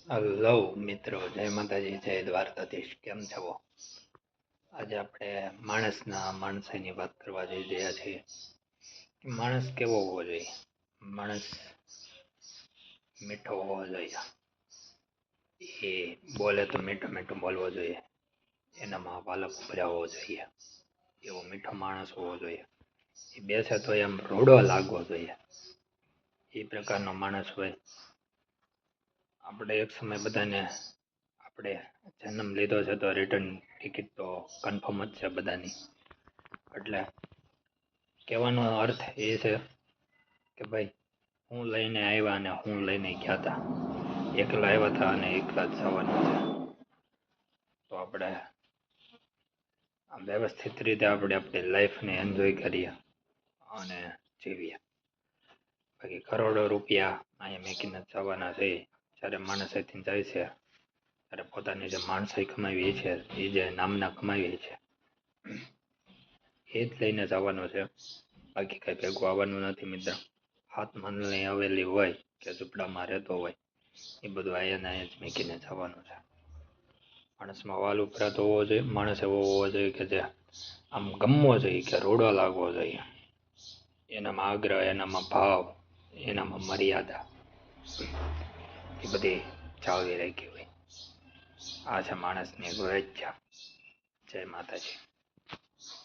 Hello મિત્રો, જય માતાજી, જય દ્વારકાધીશ. કેમ છો? આજે આપણે માણસાઈની વાત કરવા જઈ રહ્યા છીએ. માણસ કેવો હોવો જોઈએ? માણસ મીઠો હોવો જોઈએ. એ બોલે તો મીઠું મીઠું બોલવો જોઈએ. એનામાં પાલક ભર્યા હોવો જોઈએ. એવો મીઠો માણસ હોવો જોઈએ. એ બેસે તો એમ રૂડો લાગવો જોઈએ. એ પ્રકારનો માણસ હોય. આપણે એક સમય બધાને આપણે જન્મ લીધો છે તો રિટર્ન ટિકિટ તો કન્ફર્મ જ છે બધાની. એટલે કહેવાનો અર્થ એ છે કે ભાઈ હું લઈને આવ્યા અને હું લઈને ગયા હતા. એકલા આવ્યા હતા અને એકલા જ જવાના છે. તો આપણે આમ વ્યવસ્થિત રીતે આપણે આપણી લાઈફને એન્જોય કરીએ અને જીવીએ. બાકી કરોડો રૂપિયા અહીંયા મેકીને જવાના છે. જ્યારે માણસ અહીંથી જાય છે ત્યારે પોતાની જે માણસાઈ કમાવી છે, એ જે નામના કમાવી છે, એ જ લઈને જવાનું છે. બાકી કઈ ભેગું આવવાનું નથી મિત્ર. હાથ મનની આવેલી હોય કે ઝૂંપડામાં રહેતો હોય, એ બધું અહીંયા અહીંયા જ મૂકીને જવાનું છે. માણસમાં વાલ ઉપરાતો હોવો જોઈએ. માણસ એવો હોવો જોઈએ કે જે આમ ગમવો જોઈએ, કે રૂડો લાગવો જોઈએ. એનામાં આગ્રહ, એનામાં ભાવ, એનામાં મર્યાદા, એ બધી જાળવી રાખી હોય. આ છે માણસની વ્યાખ્યા. જય માતાજી.